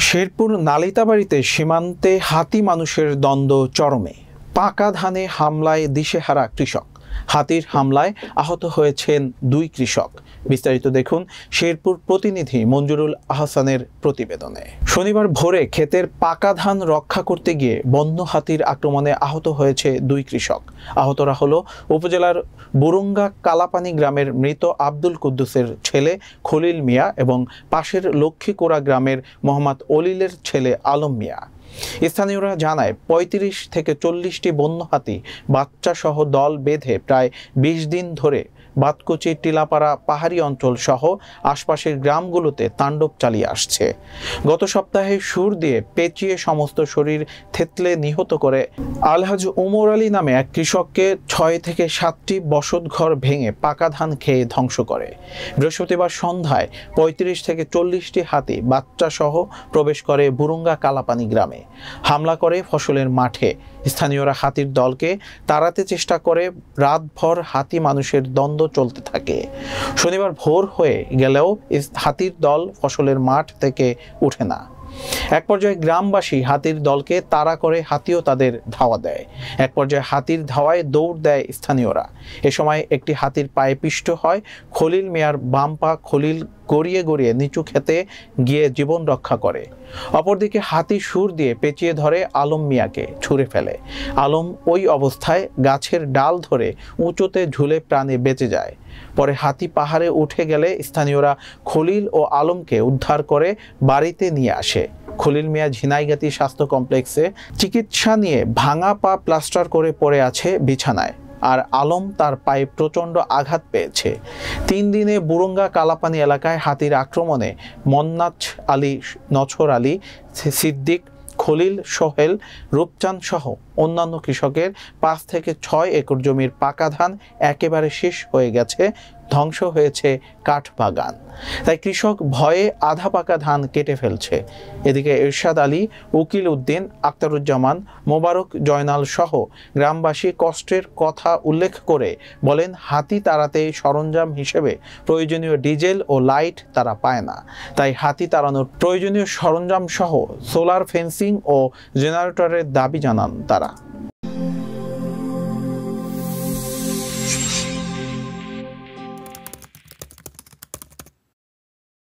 শেরপুর নালিতাবাড়িতে সীমান্তে হাতি মানুষের দ্বন্দ্ব চরমে। পাকা ধানে হামলায় দিশেহারা কৃষক। হাতির হামলায় আহত হয়েছেন 2 কৃষক। বিস্তারিত দেখুন শেরপুর প্রতিনিধি মঞ্জুরুল আহসানের প্রতিবেদনে। শনিবার ভোরে ক্ষেতের পাকা ধান রক্ষা করতে গিয়ে বন্য হাতির আক্রমণে আহত হয়েছে 2 কৃষক। আহতরা হলো উপজেলার বুরুঙ্গা কালাপানি গ্রামের মৃত আব্দুল কুদ্দুসের ছেলে খলিল মিয়া এবং পাশের লক্ষ্মীকোড়া গ্রামের মোহাম্মদ অলিলের ছেলে আলম মিয়া। স্থানীয়রা জানায় ৩৫ থেকে ৪০টি বন্য হাতি বাচ্চা সহ দল বেঁধে প্রায় ২০ দিন ধরে বাতকুচি, টিলাপাড়া পাহাড়ি অঞ্চল সহ আশপাশের গ্রামগুলোতে তাণ্ডব চালিয়ে আসছে। গত সপ্তাহে সুর দিয়ে পেঁচিয়ে সমস্ত শরীর থেতলে নিহত করে আলহাজ ওমর আলী নামে এক কৃষককে ৬ থেকে ৭টি বসতঘর ভেঙে পাকা ধান খেয়ে ধ্বংস করে। বৃহস্পতিবার সন্ধ্যায় ৩৫ থেকে ৪০টি হাতি বাচ্চা সহ প্রবেশ করে বুরুঙ্গা কালাপানি গ্রামে, হামলা করে ফসলের মাঠে। স্থানীয়রা হাতির দলকে তাড়াতে চেষ্টা করে। রাতভর হাতি মানুষের দ্বন্দ্ব চলতে থাকে। শনিবার ভোর হয়ে গেলেও হাতির দল ফসলের মাঠ থেকে ওঠে না। এক পর্যায়ে গ্রামবাসী হাতির দলকে তাড়া করে, হাতিও তাদের ধাওয়া দেয়। এক পর্যায়ে হাতির ধাওয়ায় দৌড় দেয় স্থানীয়রা। এ সময় একটি হাতির পায়ে পিষ্ট হয়। খলিল মিয়ার বাম পা খলিল গড়িয়ে গড়িয়ে নিচু খেতে গিয়ে জীবন রক্ষা করে। অপরদিকে হাতি সুর দিয়ে পেঁচিয়ে ধরে আলম মিয়াকে, ছুঁড়ে ফেলে। আলম ওই অবস্থায় গাছের ডাল ধরে উঁচুতে ঝুলে প্রাণে বেঁচে যায়। পরে হাতি পাহাড়ে উঠে গেলে স্থানীয়রা খলিল ও আলমকে উদ্ধার করে বাড়িতে নিয়ে আসে। খলিল মিয়া ঝিনাইগাতি স্বাস্থ্য কমপ্লেক্সে চিকিৎসা নিয়ে ভাঙা পা প্লাস্টার করে পড়ে আছে বিছানায়। আর আলম তার পায়ে প্রচণ্ড আঘাত পেয়েছে। 3 দিনে বুরুঙ্গা কালাপানি এলাকায় হাতির আক্রমণে মন্নাচ আলী, নছর আলী, সিদ্দিক, খলিল, সোহেল, রূপচাঁদ সহ অন্যান্য কৃষকের 5 থেকে 6 একর জমির পাকা ধান একেবারে শেষ হয়ে গেছে। ধ্বংস হয়েছে কাঠ বাগান। তাই কৃষক ভয়ে আধা পাকা ধান কেটে ফেলছে। এদিকে এরশাদ আলী, উকিল উদ্দিন, আক্তারুজ্জামান, মোবারক, জয়নাল সহ গ্রামবাসী কষ্টের কথা উল্লেখ করে বলেন, হাতি তাড়াতে সরঞ্জাম হিসেবে প্রয়োজনীয় ডিজেল ও লাইট তারা পায় না। তাই হাতি তাড়ানোর প্রয়োজনীয় সরঞ্জাম সহ সোলার ফেন্সিং ও জেনারেটরের দাবি জানান তারা।